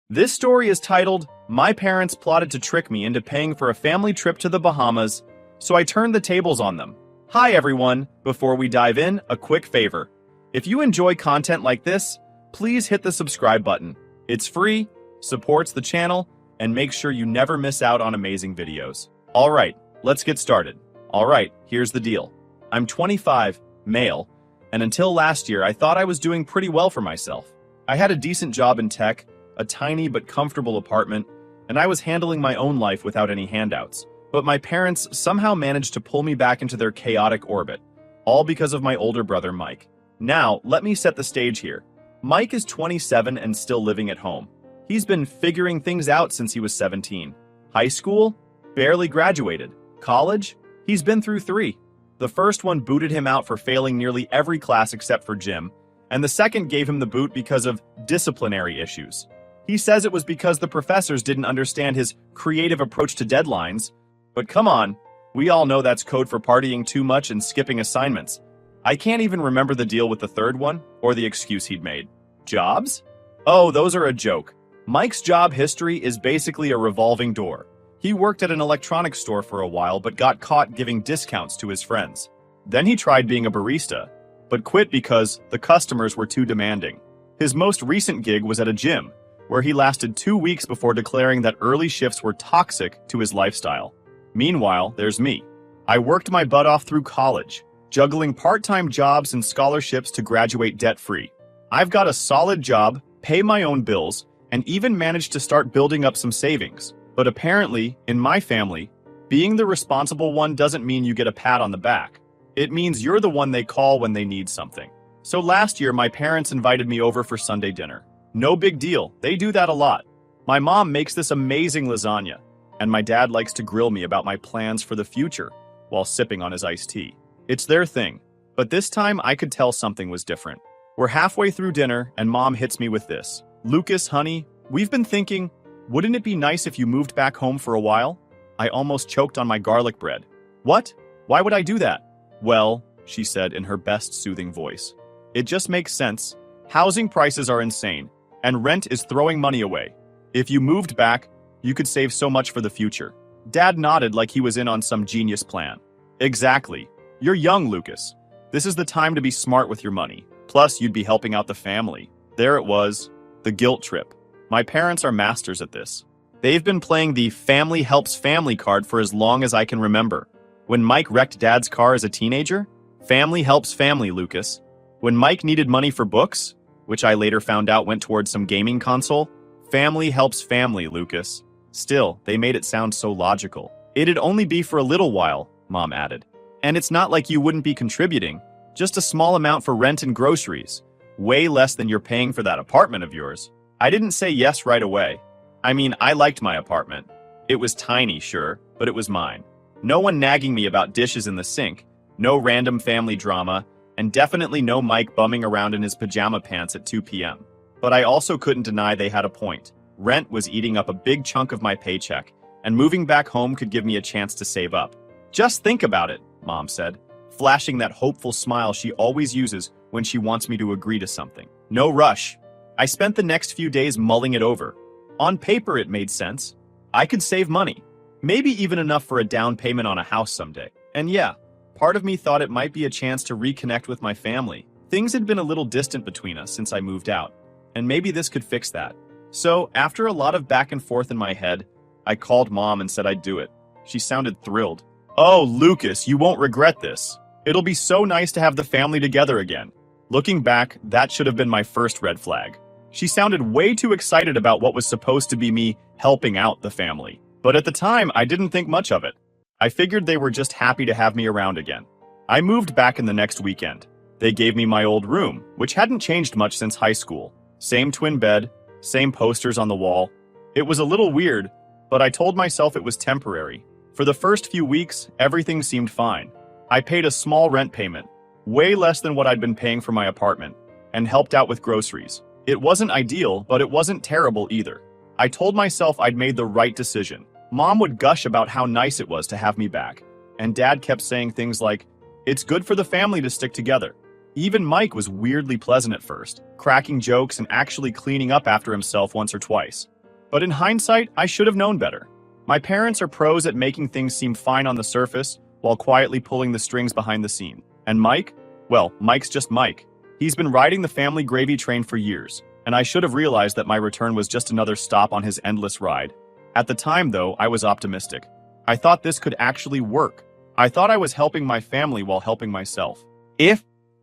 This story is titled, My Parents Plotted to Trick Me into Paying for a Family Trip to the Bahamas, so I Turned the Tables on Them. Hi everyone, before we dive in, a quick favor. If you enjoy content like this, please hit the subscribe button. It's free, supports the channel, and makes sure you never miss out on amazing videos. Alright, let's get started. Alright, here's the deal. I'm 25, male, and until last year I thought I was doing pretty well for myself. I had a decent job in tech, a tiny but comfortable apartment, and I was handling my own life without any handouts. But my parents somehow managed to pull me back into their chaotic orbit, all because of my older brother Mike. Now, let me set the stage here. Mike is 27 and still living at home. He's been figuring things out since he was 17. High school? Barely graduated. College? He's been through 3. The first one booted him out for failing nearly every class except for gym, and the second gave him the boot because of disciplinary issues. He says it was because the professors didn't understand his creative approach to deadlines. But come on, we all know that's code for partying too much and skipping assignments. I can't even remember the deal with the third one, or the excuse he'd made. Jobs? Oh, those are a joke. Mike's job history is basically a revolving door. He worked at an electronics store for a while but got caught giving discounts to his friends. Then he tried being a barista, but quit because the customers were too demanding. His most recent gig was at a gym, where he lasted 2 weeks before declaring that early shifts were toxic to his lifestyle. Meanwhile, there's me. I worked my butt off through college, juggling part-time jobs and scholarships to graduate debt-free. I've got a solid job, pay my own bills, and even managed to start building up some savings. But apparently, in my family, being the responsible one doesn't mean you get a pat on the back. It means you're the one they call when they need something. So last year, my parents invited me over for Sunday dinner. No big deal, they do that a lot. My mom makes this amazing lasagna, and my dad likes to grill me about my plans for the future while sipping on his iced tea. It's their thing, but this time I could tell something was different. We're halfway through dinner, and Mom hits me with this. Lucas, honey, we've been thinking, wouldn't it be nice if you moved back home for a while? I almost choked on my garlic bread. What? Why would I do that? Well, she said in her best soothing voice. It just makes sense. Housing prices are insane, and rent is throwing money away. If you moved back, you could save so much for the future. Dad nodded like he was in on some genius plan. Exactly. You're young, Lucas. This is the time to be smart with your money. Plus, you'd be helping out the family. There it was, the guilt trip. My parents are masters at this. They've been playing the family helps family card for as long as I can remember. When Mike wrecked Dad's car as a teenager, family helps family, Lucas. When Mike needed money for books, which I later found out went towards some gaming console, family helps family, Lucas. Still, they made it sound so logical. It'd only be for a little while, Mom added. And it's not like you wouldn't be contributing, just a small amount for rent and groceries. Way less than you're paying for that apartment of yours. I didn't say yes right away. I mean, I liked my apartment. It was tiny, sure, but it was mine. No one nagging me about dishes in the sink, no random family drama, and definitely no Mike bumming around in his pajama pants at 2 p.m. But I also couldn't deny they had a point. Rent was eating up a big chunk of my paycheck, and moving back home could give me a chance to save up. Just think about it, Mom said, flashing that hopeful smile she always uses when she wants me to agree to something. No rush. I spent the next few days mulling it over. On paper, it made sense. I could save money, maybe even enough for a down payment on a house someday. And yeah, part of me thought it might be a chance to reconnect with my family. Things had been a little distant between us since I moved out, and maybe this could fix that. So, after a lot of back and forth in my head, I called Mom and said I'd do it. She sounded thrilled. Oh, Lucas, you won't regret this. It'll be so nice to have the family together again. Looking back, that should have been my first red flag. She sounded way too excited about what was supposed to be me helping out the family. But at the time, I didn't think much of it. I figured they were just happy to have me around again. I moved back in the next weekend. They gave me my old room, which hadn't changed much since high school. Same twin bed, same posters on the wall. It was a little weird, but I told myself it was temporary. For the first few weeks, everything seemed fine. I paid a small rent payment, way less than what I'd been paying for my apartment, and helped out with groceries. It wasn't ideal, but it wasn't terrible either. I told myself I'd made the right decision. Mom would gush about how nice it was to have me back, and Dad kept saying things like, "It's good for the family to stick together." Even Mike was weirdly pleasant at first, cracking jokes and actually cleaning up after himself once or twice. But in hindsight, I should have known better. My parents are pros at making things seem fine on the surface while quietly pulling the strings behind the scene. And Mike? Well, Mike's just Mike. He's been riding the family gravy train for years, and I should have realized that my return was just another stop on his endless ride. At the time, though, I was optimistic. I thought this could actually work. I thought I was helping my family while helping myself.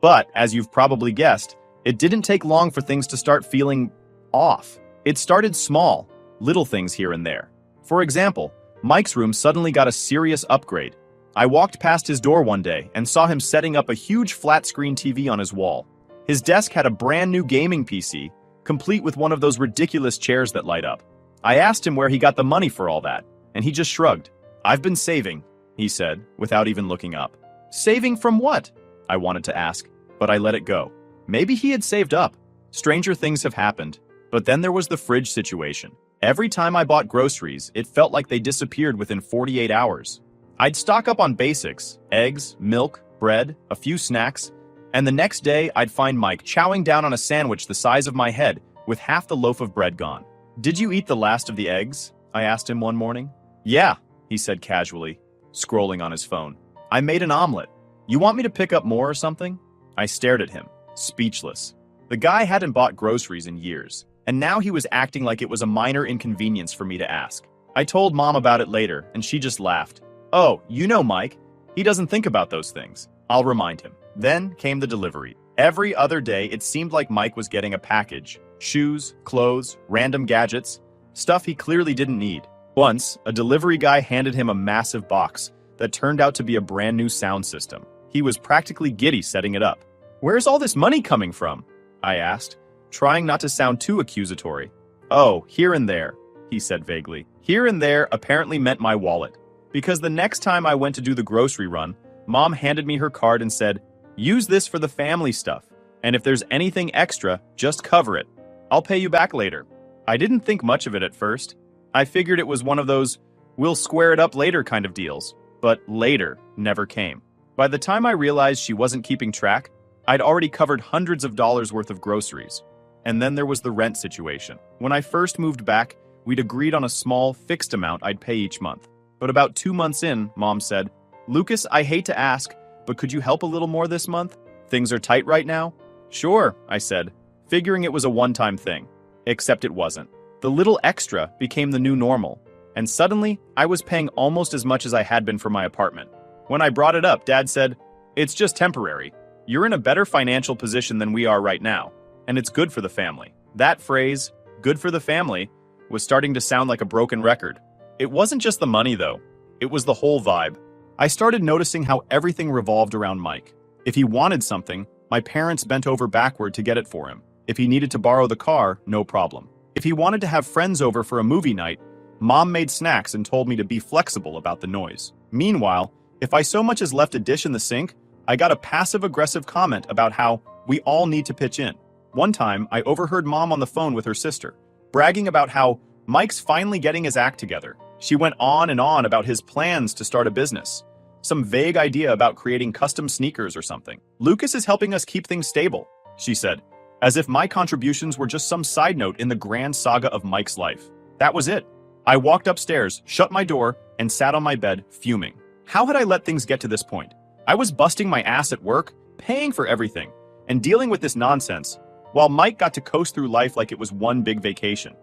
But, as you've probably guessed, it didn't take long for things to start feeling off. It started small, little things here and there. For example, Mike's room suddenly got a serious upgrade. I walked past his door one day and saw him setting up a huge flat-screen TV on his wall. His desk had a brand new gaming PC, complete with one of those ridiculous chairs that light up. I asked him where he got the money for all that, and he just shrugged. "I've been saving," he said, without even looking up. Saving from what? I wanted to ask, but I let it go. Maybe he had saved up. Stranger things have happened. But then there was the fridge situation. Every time I bought groceries, it felt like they disappeared within 48 hours. I'd stock up on basics, eggs, milk, bread, a few snacks, and the next day I'd find Mike chowing down on a sandwich the size of my head with half the loaf of bread gone. "Did you eat the last of the eggs?" I asked him one morning. "Yeah," he said casually, scrolling on his phone. "I made an omelet. You want me to pick up more or something?" I stared at him, speechless. The guy hadn't bought groceries in years, and now he was acting like it was a minor inconvenience for me to ask. I told Mom about it later, and she just laughed. "Oh, you know Mike. He doesn't think about those things." I'll remind him. Then came the delivery. Every other day, it seemed like Mike was getting a package. Shoes, clothes, random gadgets, stuff he clearly didn't need. Once, a delivery guy handed him a massive box that turned out to be a brand new sound system. He was practically giddy setting it up. "Where's all this money coming from?" I asked, trying not to sound too accusatory. "Oh, here and there," he said vaguely. Here and there apparently meant my wallet, because the next time I went to do the grocery run, Mom handed me her card and said, "Use this for the family stuff, and if there's anything extra, just cover it. I'll pay you back later." I didn't think much of it at first. I figured it was one of those, "we'll square it up later" kind of deals, but later never came. By the time I realized she wasn't keeping track, I'd already covered hundreds of dollars worth of groceries. And then there was the rent situation. When I first moved back, we'd agreed on a small, fixed amount I'd pay each month. But about 2 months in, Mom said, "Lucas, I hate to ask, but could you help a little more this month? Things are tight right now." "Sure," I said, figuring it was a one-time thing. Except it wasn't. The little extra became the new normal, and suddenly, I was paying almost as much as I had been for my apartment. When I brought it up, Dad said, "It's just temporary. You're in a better financial position than we are right now, and it's good for the family." That phrase, "good for the family," was starting to sound like a broken record. It wasn't just the money, though. It was the whole vibe. I started noticing how everything revolved around Mike. If he wanted something, my parents bent over backward to get it for him. If he needed to borrow the car, no problem. If he wanted to have friends over for a movie night, Mom made snacks and told me to be flexible about the noise. Meanwhile, if I so much as left a dish in the sink, I got a passive-aggressive comment about how we all need to pitch in. One time, I overheard Mom on the phone with her sister, bragging about how Mike's finally getting his act together. She went on and on about his plans to start a business. Some vague idea about creating custom sneakers or something. "Lucas is helping us keep things stable," she said, as if my contributions were just some side note in the grand saga of Mike's life. That was it. I walked upstairs, shut my door, and sat on my bed, fuming. How had I let things get to this point? I was busting my ass at work, paying for everything, and dealing with this nonsense, while Mike got to coast through life like it was one big vacation.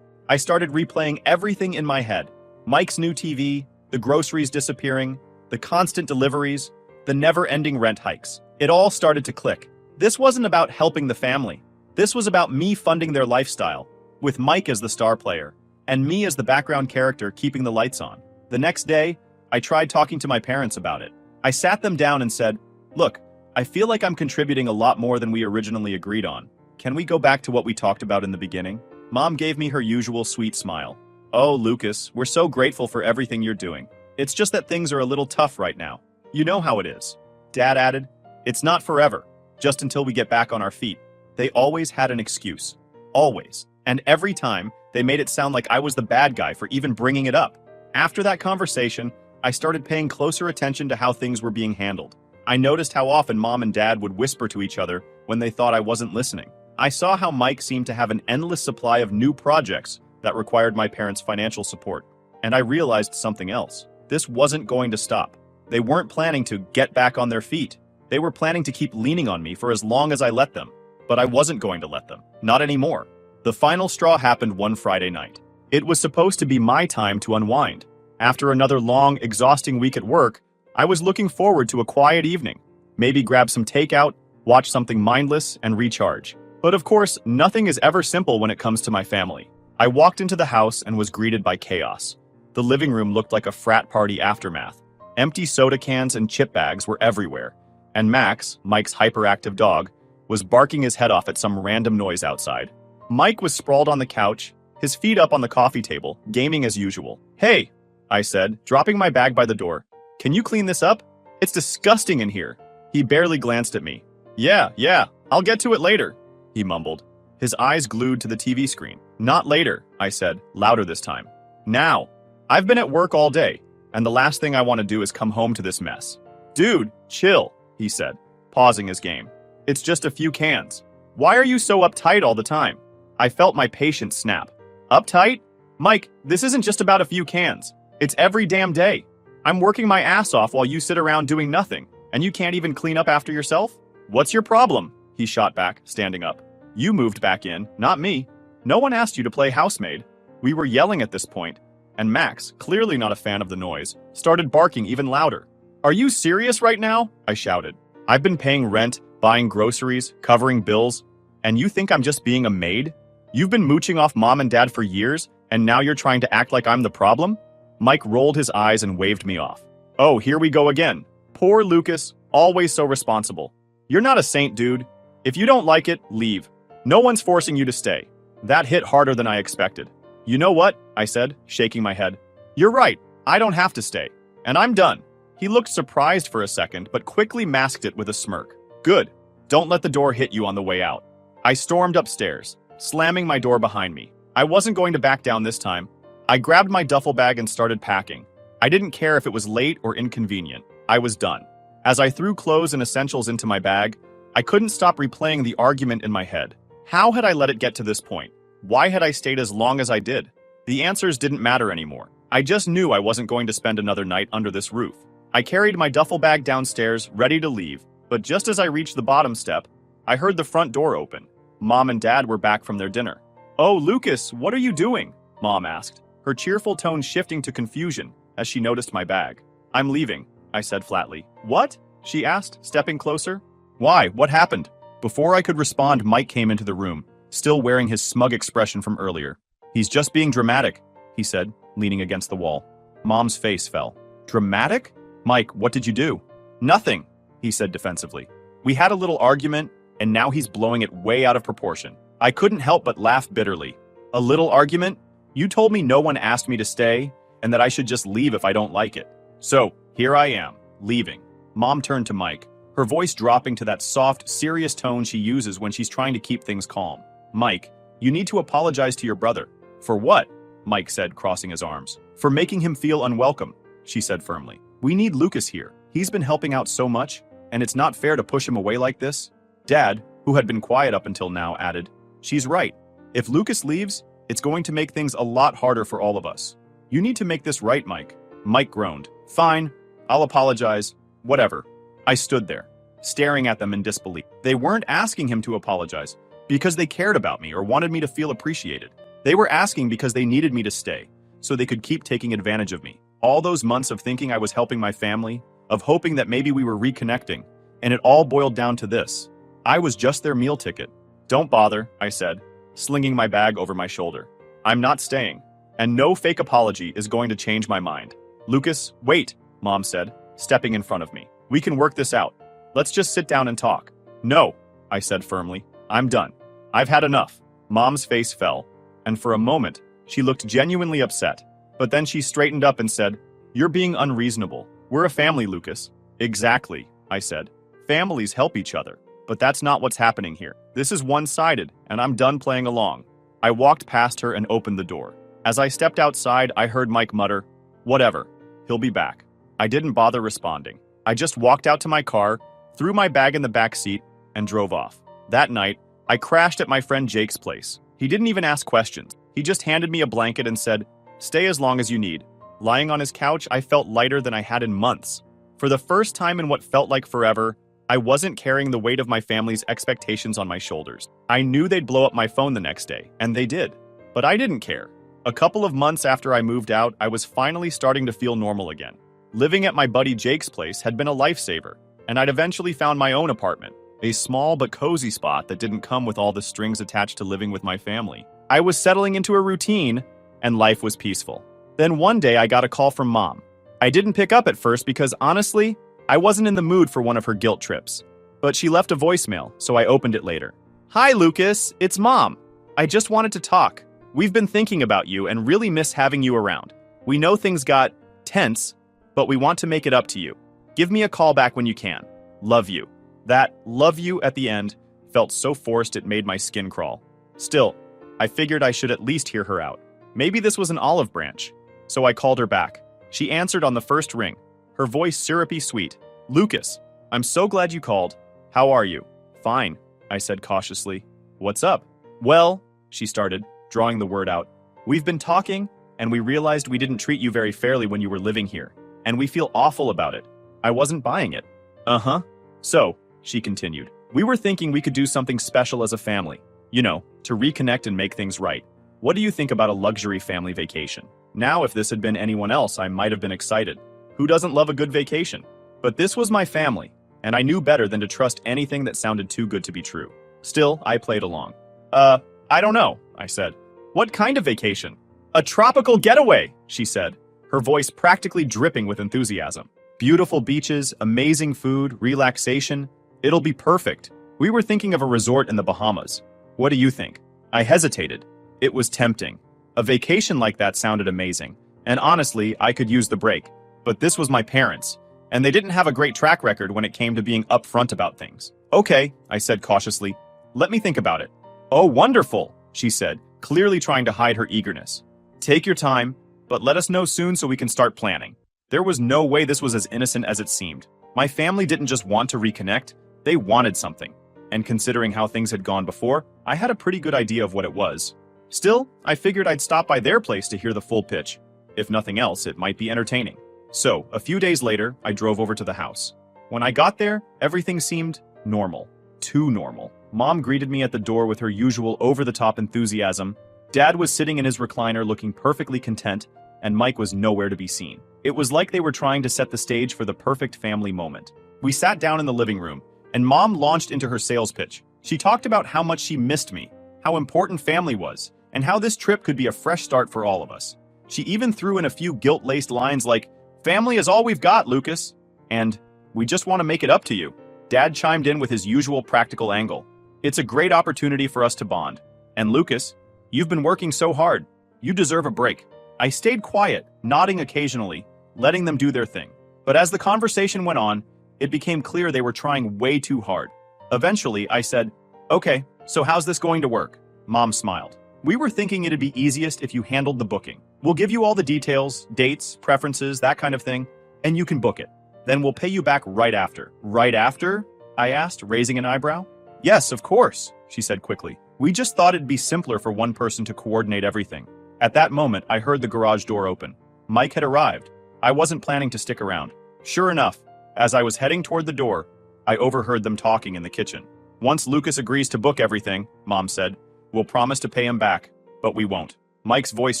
I started replaying everything in my head. Mike's new TV, the groceries disappearing, the constant deliveries, the never-ending rent hikes. It all started to click. This wasn't about helping the family. This was about me funding their lifestyle, with Mike as the star player, and me as the background character keeping the lights on. The next day, I tried talking to my parents about it. I sat them down and said, "Look, I feel like I'm contributing a lot more than we originally agreed on. Can we go back to what we talked about in the beginning?" Mom gave me her usual sweet smile. "Oh, Lucas, we're so grateful for everything you're doing. It's just that things are a little tough right now. You know how it is." Dad added, "It's not forever, just until we get back on our feet." They always had an excuse. Always. And every time, they made it sound like I was the bad guy for even bringing it up. After that conversation, I started paying closer attention to how things were being handled. I noticed how often Mom and Dad would whisper to each other when they thought I wasn't listening. I saw how Mike seemed to have an endless supply of new projects that required my parents' financial support. And I realized something else. This wasn't going to stop. They weren't planning to get back on their feet. They were planning to keep leaning on me for as long as I let them. But I wasn't going to let them. Not anymore. The final straw happened one Friday night. It was supposed to be my time to unwind. After another long, exhausting week at work, I was looking forward to a quiet evening. Maybe grab some takeout, watch something mindless, and recharge. But of course, nothing is ever simple when it comes to my family. I walked into the house and was greeted by chaos. The living room looked like a frat party aftermath. Empty soda cans and chip bags were everywhere. And Max, Mike's hyperactive dog, was barking his head off at some random noise outside. Mike was sprawled on the couch, his feet up on the coffee table, gaming as usual. "Hey," I said, dropping my bag by the door. "Can you clean this up? It's disgusting in here." He barely glanced at me. Yeah, I'll get to it later," he mumbled, his eyes glued to the TV screen. "Not later," I said, louder this time. "Now. I've been at work all day, and the last thing I want to do is come home to this mess." "Dude, chill," he said, pausing his game. "It's just a few cans. Why are you so uptight all the time?" I felt my patience snap. "Uptight? Mike, this isn't just about a few cans. It's every damn day. I'm working my ass off while you sit around doing nothing, and you can't even clean up after yourself? What's your problem?" he shot back, standing up. "You moved back in, not me. No one asked you to play housemaid." We were yelling at this point, and Max, clearly not a fan of the noise, started barking even louder. "Are you serious right now?" I shouted. "I've been paying rent, buying groceries, covering bills, and you think I'm just being a maid? You've been mooching off mom and dad for years, and now you're trying to act like I'm the problem?" Mike rolled his eyes and waved me off. "Oh, here we go again. Poor Lucas, always so responsible. You're not a saint, dude. If you don't like it, leave. No one's forcing you to stay." That hit harder than I expected. "You know what?" I said, shaking my head. "You're right. I don't have to stay. And I'm done." He looked surprised for a second, but quickly masked it with a smirk. "Good. Don't let the door hit you on the way out." I stormed upstairs, slamming my door behind me. I wasn't going to back down this time. I grabbed my duffel bag and started packing. I didn't care if it was late or inconvenient. I was done. As I threw clothes and essentials into my bag, I couldn't stop replaying the argument in my head. How had I let it get to this point? Why had I stayed as long as I did? The answers didn't matter anymore. I just knew I wasn't going to spend another night under this roof. I carried my duffel bag downstairs, ready to leave, but just as I reached the bottom step, I heard the front door open. Mom and Dad were back from their dinner. "Oh, Lucas, what are you doing?" Mom asked, her cheerful tone shifting to confusion as she noticed my bag. "I'm leaving," I said flatly. "What?" she asked, stepping closer. "Why? What happened?" Before I could respond, Mike came into the room, still wearing his smug expression from earlier. "He's just being dramatic," he said, leaning against the wall. Mom's face fell. "Dramatic? Mike, what did you do?" "Nothing," he said defensively. "We had a little argument, and now he's blowing it way out of proportion." I couldn't help but laugh bitterly. "A little argument? You told me no one asked me to stay, and that I should just leave if I don't like it. So, here I am, leaving." Mom turned to Mike, her voice dropping to that soft, serious tone she uses when she's trying to keep things calm. "Mike, you need to apologize to your brother." "For what?" Mike said, crossing his arms. "For making him feel unwelcome," she said firmly. "We need Lucas here. He's been helping out so much, and it's not fair to push him away like this." Dad, who had been quiet up until now, added, "She's right. If Lucas leaves, it's going to make things a lot harder for all of us. You need to make this right, Mike." Mike groaned. "Fine, I'll apologize. Whatever." I stood there, staring at them in disbelief. They weren't asking him to apologize because they cared about me or wanted me to feel appreciated. They were asking because they needed me to stay, so they could keep taking advantage of me. All those months of thinking I was helping my family, of hoping that maybe we were reconnecting, and it all boiled down to this. I was just their meal ticket. "Don't bother," I said, slinging my bag over my shoulder. "I'm not staying, and no fake apology is going to change my mind." "Lucas, wait," Mom said, stepping in front of me. "We can work this out. Let's just sit down and talk." "No," I said firmly. "I'm done. I've had enough." Mom's face fell, and for a moment, she looked genuinely upset. But then she straightened up and said, "You're being unreasonable. We're a family, Lucas." "Exactly," I said. "Families help each other. But that's not what's happening here. This is one-sided, and I'm done playing along." I walked past her and opened the door. As I stepped outside, I heard Mike mutter, "Whatever. He'll be back." I didn't bother responding. I just walked out to my car, threw my bag in the back seat, and drove off. That night, I crashed at my friend Jake's place. He didn't even ask questions. He just handed me a blanket and said, "Stay as long as you need." Lying on his couch, I felt lighter than I had in months. For the first time in what felt like forever, I wasn't carrying the weight of my family's expectations on my shoulders. I knew they'd blow up my phone the next day, and they did. But I didn't care. A couple of months after I moved out, I was finally starting to feel normal again. Living at my buddy Jake's place had been a lifesaver, and I'd eventually found my own apartment, a small but cozy spot that didn't come with all the strings attached to living with my family. I was settling into a routine, and life was peaceful. Then one day I got a call from Mom. I didn't pick up at first because, honestly, I wasn't in the mood for one of her guilt trips. But she left a voicemail, so I opened it later. "Hi, Lucas. It's Mom. I just wanted to talk. We've been thinking about you and really miss having you around. We know things got tense, but we want to make it up to you. Give me a call back when you can. Love you." That "love you" at the end felt so forced it made my skin crawl. Still, I figured I should at least hear her out. Maybe this was an olive branch. So I called her back. She answered on the first ring, her voice syrupy sweet. "Lucas, I'm so glad you called. How are you?" "Fine," I said cautiously. "What's up?" "Well," she started, drawing the word out. "We've been talking, and we realized we didn't treat you very fairly when you were living here, and we feel awful about it." I wasn't buying it. "Uh-huh. So," she continued, "we were thinking we could do something special as a family. You know, to reconnect and make things right. What do you think about a luxury family vacation?" Now, if this had been anyone else, I might have been excited. Who doesn't love a good vacation? But this was my family, and I knew better than to trust anything that sounded too good to be true. Still, I played along. I don't know," I said. "What kind of vacation?" "A tropical getaway," she said, her voice practically dripping with enthusiasm. "Beautiful beaches, amazing food, relaxation. It'll be perfect. We were thinking of a resort in the Bahamas. What do you think?" I hesitated. It was tempting. A vacation like that sounded amazing, and honestly, I could use the break. But this was my parents, and they didn't have a great track record when it came to being upfront about things. "Okay," I said cautiously. "Let me think about it." "Oh, wonderful," she said, clearly trying to hide her eagerness. "Take your time, but let us know soon so we can start planning." There was no way this was as innocent as it seemed. My family didn't just want to reconnect, they wanted something. And considering how things had gone before, I had a pretty good idea of what it was. Still, I figured I'd stop by their place to hear the full pitch. If nothing else, it might be entertaining. So, a few days later, I drove over to the house. When I got there, everything seemed normal. Too normal. Mom greeted me at the door with her usual over-the-top enthusiasm. Dad was sitting in his recliner looking perfectly content, and Mike was nowhere to be seen. It was like they were trying to set the stage for the perfect family moment. We sat down in the living room, and Mom launched into her sales pitch. She talked about how much she missed me, how important family was, and how this trip could be a fresh start for all of us. She even threw in a few guilt-laced lines like, "Family is all we've got, Lucas," and "We just want to make it up to you." Dad chimed in with his usual practical angle. "It's a great opportunity for us to bond. And Lucas, you've been working so hard. You deserve a break." I stayed quiet, nodding occasionally, letting them do their thing. But as the conversation went on, it became clear they were trying way too hard. Eventually, I said, "Okay, so how's this going to work?" Mom smiled. "We were thinking it'd be easiest if you handled the booking. We'll give you all the details, dates, preferences, that kind of thing, and you can book it. Then we'll pay you back right after." "Right after?" I asked, raising an eyebrow. "Yes, of course," she said quickly. "We just thought it'd be simpler for one person to coordinate everything." At that moment, I heard the garage door open. Mike had arrived. I wasn't planning to stick around. Sure enough, as I was heading toward the door, I overheard them talking in the kitchen. "Once Lucas agrees to book everything," Mom said, "we'll promise to pay him back, but we won't." Mike's voice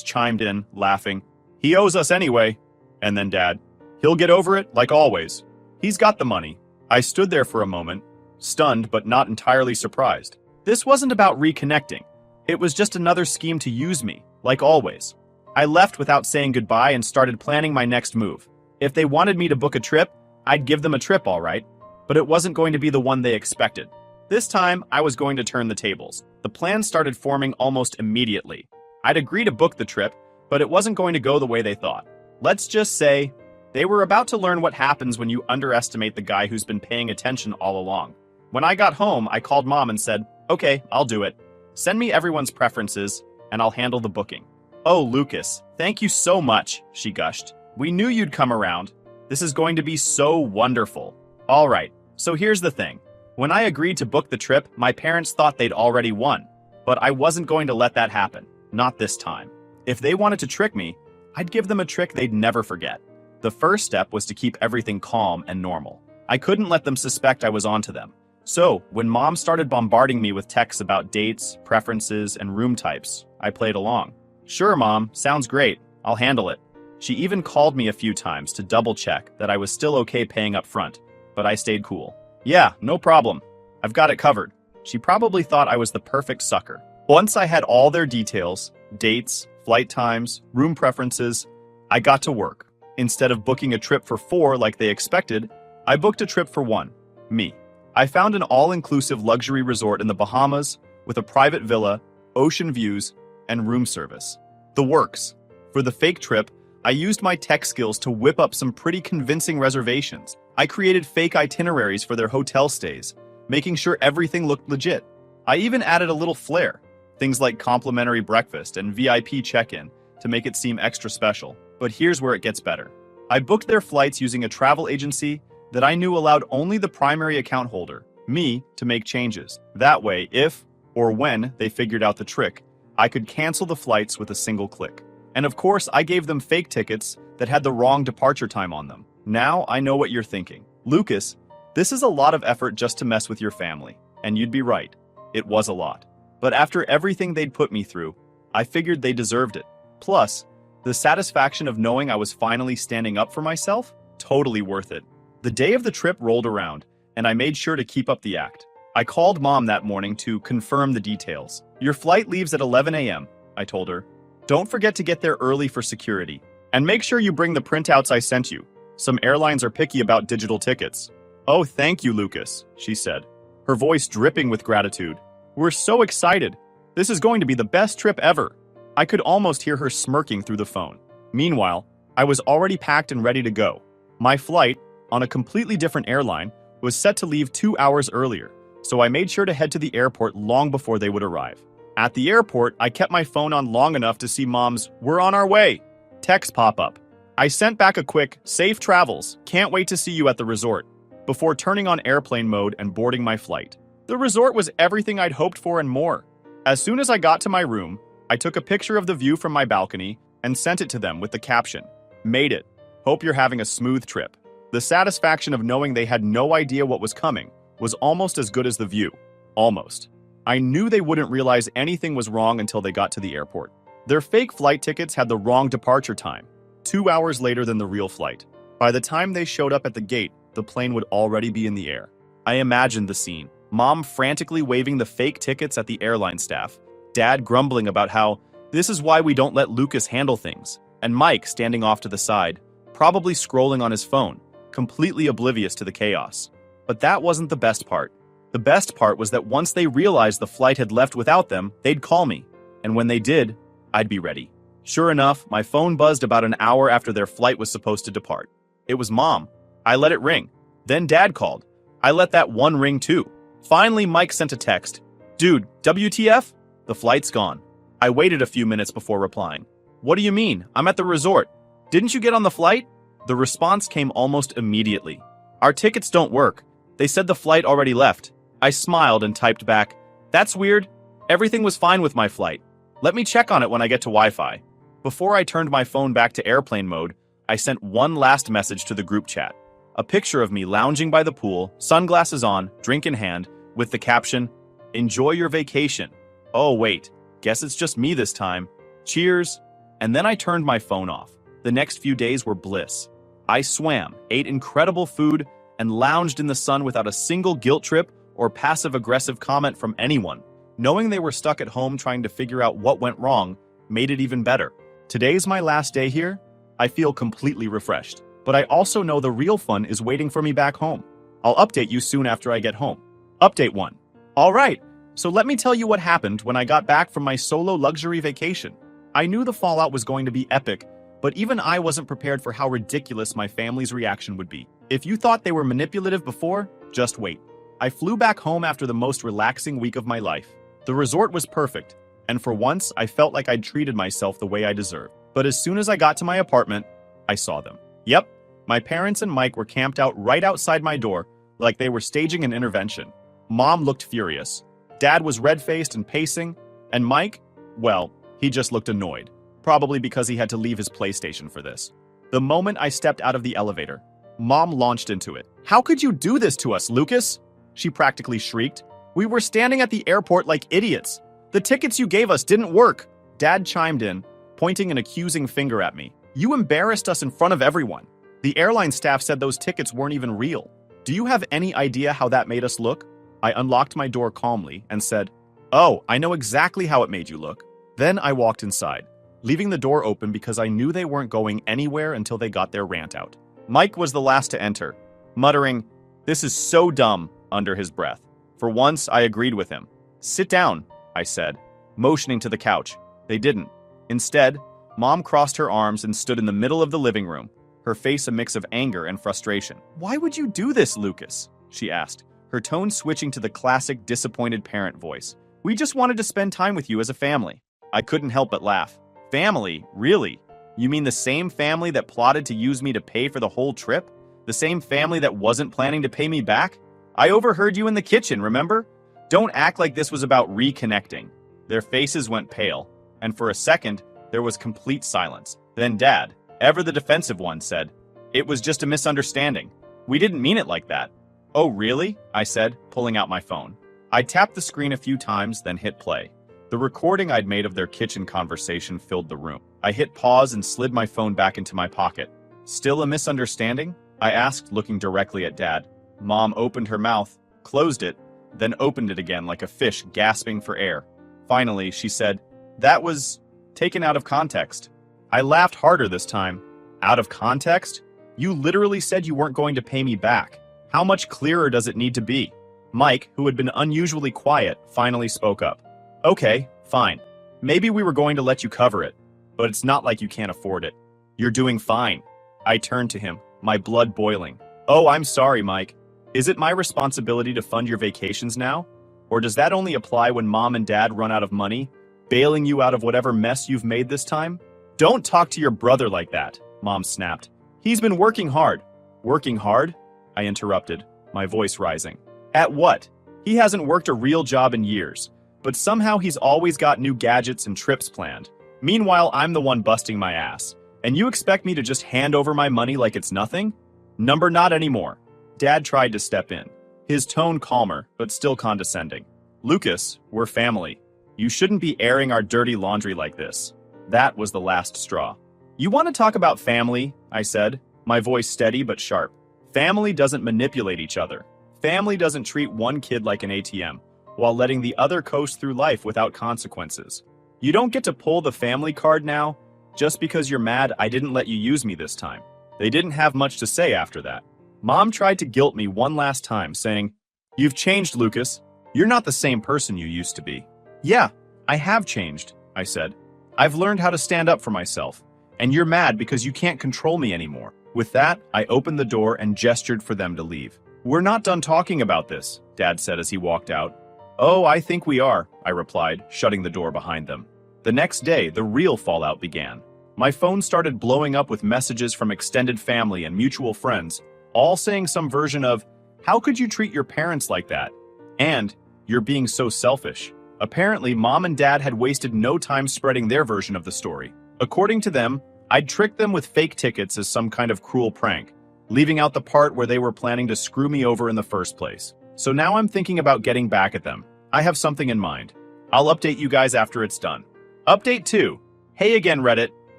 chimed in, laughing. "He owes us anyway." And then Dad, "He'll get over it, like always. He's got the money." I stood there for a moment, stunned but not entirely surprised. This wasn't about reconnecting. It was just another scheme to use me, like always. I left without saying goodbye and started planning my next move. If they wanted me to book a trip, I'd give them a trip, all right. But it wasn't going to be the one they expected. This time, I was going to turn the tables. The plan started forming almost immediately. I'd agree to book the trip, but it wasn't going to go the way they thought. Let's just say, they were about to learn what happens when you underestimate the guy who's been paying attention all along. When I got home, I called Mom and said, "Okay, I'll do it. Send me everyone's preferences, and I'll handle the booking." "Oh, Lucas, thank you so much," she gushed. "We knew you'd come around. This is going to be so wonderful." "All right, so here's the thing. When I agreed to book the trip, my parents thought they'd already won. But I wasn't going to let that happen. Not this time. If they wanted to trick me, I'd give them a trick they'd never forget. The first step was to keep everything calm and normal. I couldn't let them suspect I was onto them. So, when Mom started bombarding me with texts about dates, preferences, and room types, I played along. Sure, Mom, sounds great. I'll handle it. She even called me a few times to double-check that I was still okay paying up front, but I stayed cool. Yeah, no problem. I've got it covered. She probably thought I was the perfect sucker. Once I had all their details, dates, flight times, room preferences, I got to work. Instead of booking a trip for 4 like they expected, I booked a trip for 1, me. I found an all-inclusive luxury resort in the Bahamas with a private villa, ocean views, and room service. The works. For the fake trip, I used my tech skills to whip up some pretty convincing reservations. I created fake itineraries for their hotel stays, making sure everything looked legit. I even added a little flair, things like complimentary breakfast and VIP check-in to make it seem extra special. But here's where it gets better. I booked their flights using a travel agency that I knew allowed only the primary account holder, me, to make changes. That way, if or when they figured out the trick, I could cancel the flights with a single click. And of course, I gave them fake tickets that had the wrong departure time on them. Now I know what you're thinking. Lucas, this is a lot of effort just to mess with your family. And you'd be right. It was a lot. But after everything they'd put me through, I figured they deserved it. Plus, the satisfaction of knowing I was finally standing up for myself? Totally worth it. The day of the trip rolled around, and I made sure to keep up the act. I called Mom that morning to confirm the details. Your flight leaves at 11 a.m., I told her. Don't forget to get there early for security. And make sure you bring the printouts I sent you. Some airlines are picky about digital tickets. Oh, thank you, Lucas, she said, her voice dripping with gratitude. We're so excited. This is going to be the best trip ever. I could almost hear her smirking through the phone. Meanwhile, I was already packed and ready to go. My flight, on a completely different airline, was set to leave 2 hours earlier, so I made sure to head to the airport long before they would arrive. At the airport, I kept my phone on long enough to see Mom's "We're on our way" text pop up. I sent back a quick "Safe travels, can't wait to see you at the resort," before turning on airplane mode and boarding my flight. The resort was everything I'd hoped for and more. As soon as I got to my room, I took a picture of the view from my balcony and sent it to them with the caption, "Made it. Hope you're having a smooth trip." The satisfaction of knowing they had no idea what was coming was almost as good as the view. Almost. I knew they wouldn't realize anything was wrong until they got to the airport. Their fake flight tickets had the wrong departure time, 2 hours later than the real flight. By the time they showed up at the gate, the plane would already be in the air. I imagined the scene. Mom frantically waving the fake tickets at the airline staff, Dad grumbling about how this is why we don't let Lucas handle things, and Mike standing off to the side, probably scrolling on his phone, completely oblivious to the chaos. But that wasn't the best part. The best part was that once they realized the flight had left without them, they'd call me. And when they did, I'd be ready. Sure enough, my phone buzzed about an hour after their flight was supposed to depart. It was Mom. I let it ring. Then Dad called. I let that one ring too. Finally, Mike sent a text. "Dude, WTF? The flight's gone." I waited a few minutes before replying. "What do you mean? I'm at the resort. Didn't you get on the flight?" The response came almost immediately. "Our tickets don't work. They said the flight already left." I smiled and typed back, "That's weird. Everything was fine with my flight. Let me check on it when I get to Wi-Fi." Before I turned my phone back to airplane mode, I sent one last message to the group chat. A picture of me lounging by the pool, sunglasses on, drink in hand, with the caption, "Enjoy your vacation. Oh wait, guess it's just me this time. Cheers." And then I turned my phone off. The next few days were bliss. I swam, ate incredible food, and lounged in the sun without a single guilt trip or passive-aggressive comment from anyone. Knowing they were stuck at home trying to figure out what went wrong made it even better. Today's my last day here. I feel completely refreshed. But I also know the real fun is waiting for me back home. I'll update you soon after I get home. Update 1. All right, so let me tell you what happened when I got back from my solo luxury vacation. I knew the fallout was going to be epic, but even I wasn't prepared for how ridiculous my family's reaction would be. If you thought they were manipulative before, just wait. I flew back home after the most relaxing week of my life. The resort was perfect, and for once I felt like I'd treated myself the way I deserved. But as soon as I got to my apartment, I saw them. Yep, my parents and Mike were camped out right outside my door, like they were staging an intervention. Mom looked furious. Dad was red-faced and pacing, and Mike, well, He just looked annoyed, probably because he had to leave his PlayStation for this. The moment I stepped out of the elevator, Mom launched into it. "How could you do this to us, Lucas?" she practically shrieked. "We were standing at the airport like idiots. The tickets you gave us didn't work." Dad chimed in, pointing an accusing finger at me. "You embarrassed us in front of everyone. The airline staff said those tickets weren't even real. Do you have any idea how that made us look?" I unlocked my door calmly and said, "Oh, I know exactly how it made you look." Then I walked inside, leaving the door open because I knew they weren't going anywhere until they got their rant out. Mike was the last to enter, muttering, "This is so dumb," under his breath. For once, I agreed with him. "Sit down," I said, motioning to the couch. They didn't. Instead, Mom crossed her arms and stood in the middle of the living room, her face a mix of anger and frustration. "Why would you do this, Lucas?" she asked, her tone switching to the classic disappointed parent voice. "We just wanted to spend time with you as a family." I couldn't help but laugh. "Family? Really? You mean the same family that plotted to use me to pay for the whole trip? The same family that wasn't planning to pay me back? I overheard you in the kitchen, remember? Don't act like this was about reconnecting." Their faces went pale, and for a second, there was complete silence. Then Dad, ever the defensive one, said, "It was just a misunderstanding. We didn't mean it like that." "Oh, really?" I said, pulling out my phone. I tapped the screen a few times, then hit play. The recording I'd made of their kitchen conversation filled the room. I hit pause and slid my phone back into my pocket. "Still a misunderstanding?" I asked, looking directly at Dad. Mom opened her mouth, closed it, then opened it again like a fish gasping for air. Finally, she said, "That was taken out of context." I laughed harder this time. "Out of context? You literally said you weren't going to pay me back. How much clearer does it need to be?" Mike, who had been unusually quiet, finally spoke up. "Okay, fine. Maybe we were going to let you cover it, but it's not like you can't afford it. You're doing fine." I turned to him, my blood boiling. "Oh, I'm sorry, Mike. Is it my responsibility to fund your vacations now? Or does that only apply when Mom and Dad run out of money, bailing you out of whatever mess you've made this time?" "Don't talk to your brother like that," Mom snapped. "He's been working hard." "Working hard?" I interrupted, my voice rising. "At what? He hasn't worked a real job in years, but somehow he's always got new gadgets and trips planned. Meanwhile, I'm the one busting my ass. And you expect me to just hand over my money like it's nothing? Number not anymore." Dad tried to step in, his tone calmer, but still condescending. "Lucas, we're family. You shouldn't be airing our dirty laundry like this." That was the last straw. "You want to talk about family?" I said, my voice steady but sharp. "Family doesn't manipulate each other. Family doesn't treat one kid like an ATM, while letting the other coast through life without consequences. You don't get to pull the family card now, just because you're mad I didn't let you use me this time." They didn't have much to say after that. Mom tried to guilt me one last time, saying, "You've changed, Lucas. You're not the same person you used to be." "Yeah, I have changed," I said. "I've learned how to stand up for myself, and you're mad because you can't control me anymore." With that, I opened the door and gestured for them to leave. "We're not done talking about this," Dad said as he walked out. "Oh, I think we are," I replied, shutting the door behind them. The next day, the real fallout began. My phone started blowing up with messages from extended family and mutual friends, all saying some version of, "How could you treat your parents like that?" and "You're being so selfish." Apparently, Mom and Dad had wasted no time spreading their version of the story. According to them, I'd tricked them with fake tickets as some kind of cruel prank, leaving out the part where they were planning to screw me over in the first place. So now I'm thinking about getting back at them. I have something in mind. I'll update you guys after it's done. Update 2. Hey again, Reddit.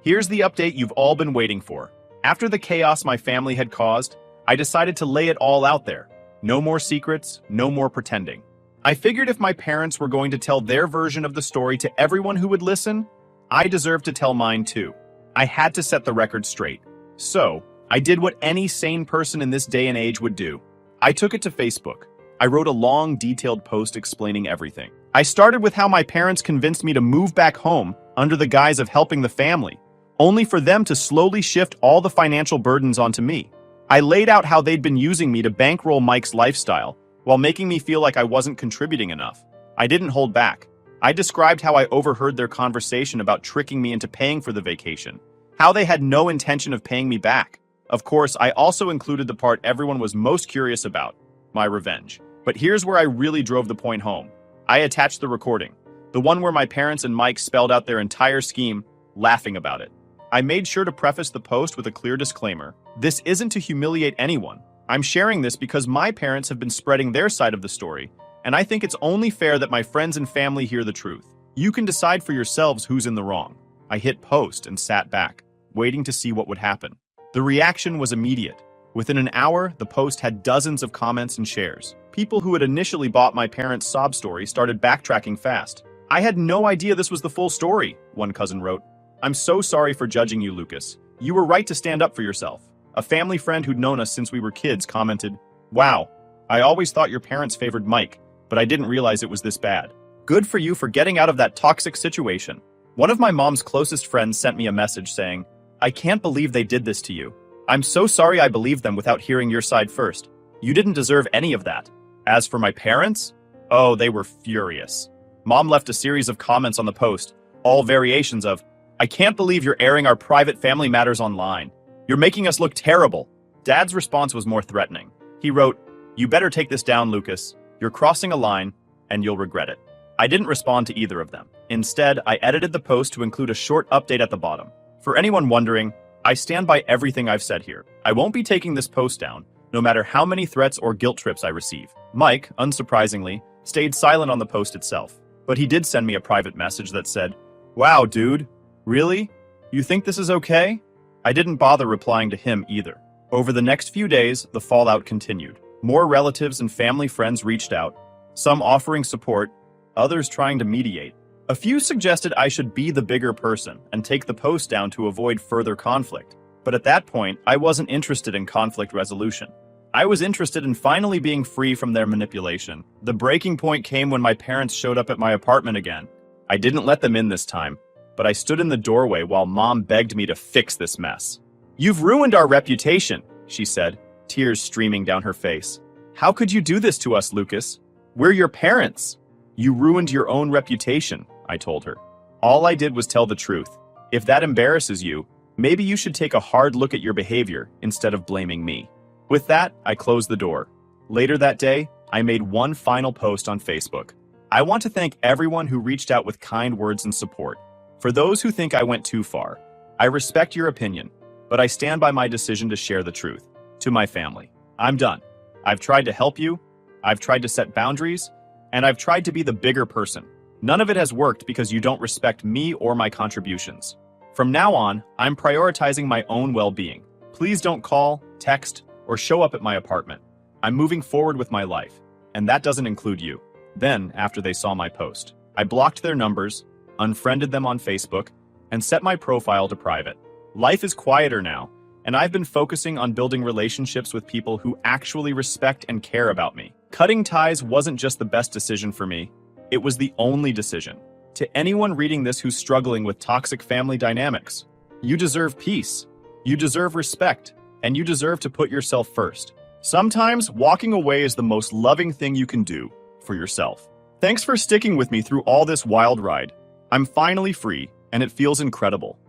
Here's the update you've all been waiting for. After the chaos my family had caused, I decided to lay it all out there. No more secrets, no more pretending. I figured if my parents were going to tell their version of the story to everyone who would listen, I deserved to tell mine too. I had to set the record straight. So, I did what any sane person in this day and age would do. I took it to Facebook. I wrote a long, detailed post explaining everything. I started with how my parents convinced me to move back home under the guise of helping the family, only for them to slowly shift all the financial burdens onto me. I laid out how they'd been using me to bankroll Mike's lifestyle, while making me feel like I wasn't contributing enough. I didn't hold back. I described how I overheard their conversation about tricking me into paying for the vacation, how they had no intention of paying me back. Of course, I also included the part everyone was most curious about, my revenge. But here's where I really drove the point home. I attached the recording, The one where my parents and Mike spelled out their entire scheme, laughing about it. I made sure to preface the post with a clear disclaimer. This isn't to humiliate anyone. I'm sharing this because my parents have been spreading their side of the story, and I think it's only fair that my friends and family hear the truth. You can decide for yourselves who's in the wrong. I hit post and sat back, waiting to see what would happen. The reaction was immediate. Within an hour, the post had dozens of comments and shares. People who had initially bought my parents' sob story started backtracking fast. I had no idea this was the full story, one cousin wrote. I'm so sorry for judging you, Lucas. You were right to stand up for yourself. A family friend who'd known us since we were kids commented, Wow, I always thought your parents favored Mike, but I didn't realize it was this bad. Good for you for getting out of that toxic situation. One of my mom's closest friends sent me a message saying, I can't believe they did this to you. I'm so sorry I believed them without hearing your side first. You didn't deserve any of that. As for my parents, oh, they were furious. Mom left a series of comments on the post, all variations of, I can't believe you're airing our private family matters online. You're making us look terrible. Dad's response was more threatening. He wrote, You better take this down, Lucas. You're crossing a line, and you'll regret it. I didn't respond to either of them. Instead, I edited the post to include a short update at the bottom. For anyone wondering, I stand by everything I've said here. I won't be taking this post down, no matter how many threats or guilt trips I receive. Mike, unsurprisingly, stayed silent on the post itself, but he did send me a private message that said, Wow, dude, really? You think this is okay? I didn't bother replying to him either. Over the next few days, the fallout continued. More relatives and family friends reached out, some offering support, others trying to mediate. A few suggested I should be the bigger person and take the post down to avoid further conflict. But at that point, I wasn't interested in conflict resolution. I was interested in finally being free from their manipulation. The breaking point came when my parents showed up at my apartment again. I didn't let them in this time, but I stood in the doorway while Mom begged me to fix this mess. You've ruined our reputation, she said, tears streaming down her face. How could you do this to us, Lucas? We're your parents. You ruined your own reputation, I told her. All I did was tell the truth. If that embarrasses you, maybe you should take a hard look at your behavior instead of blaming me. With that, I closed the door. Later that day, I made one final post on Facebook. I want to thank everyone who reached out with kind words and support. For those who think I went too far, I respect your opinion, but I stand by my decision to share the truth. To my family, I'm done. I've tried to help you, I've tried to set boundaries, and I've tried to be the bigger person. None of it has worked because you don't respect me or my contributions. From now on, I'm prioritizing my own well-being. Please don't call, text, or show up at my apartment. I'm moving forward with my life, and that doesn't include you. Then, after they saw my post, I blocked their numbers, unfriended them on Facebook, and set my profile to private. Life is quieter now, and I've been focusing on building relationships with people who actually respect and care about me. Cutting ties wasn't just the best decision for me, it was the only decision. To anyone reading this who's struggling with toxic family dynamics, you deserve peace, you deserve respect, and you deserve to put yourself first. Sometimes walking away is the most loving thing you can do for yourself. Thanks for sticking with me through all this wild ride. I'm finally free, and it feels incredible.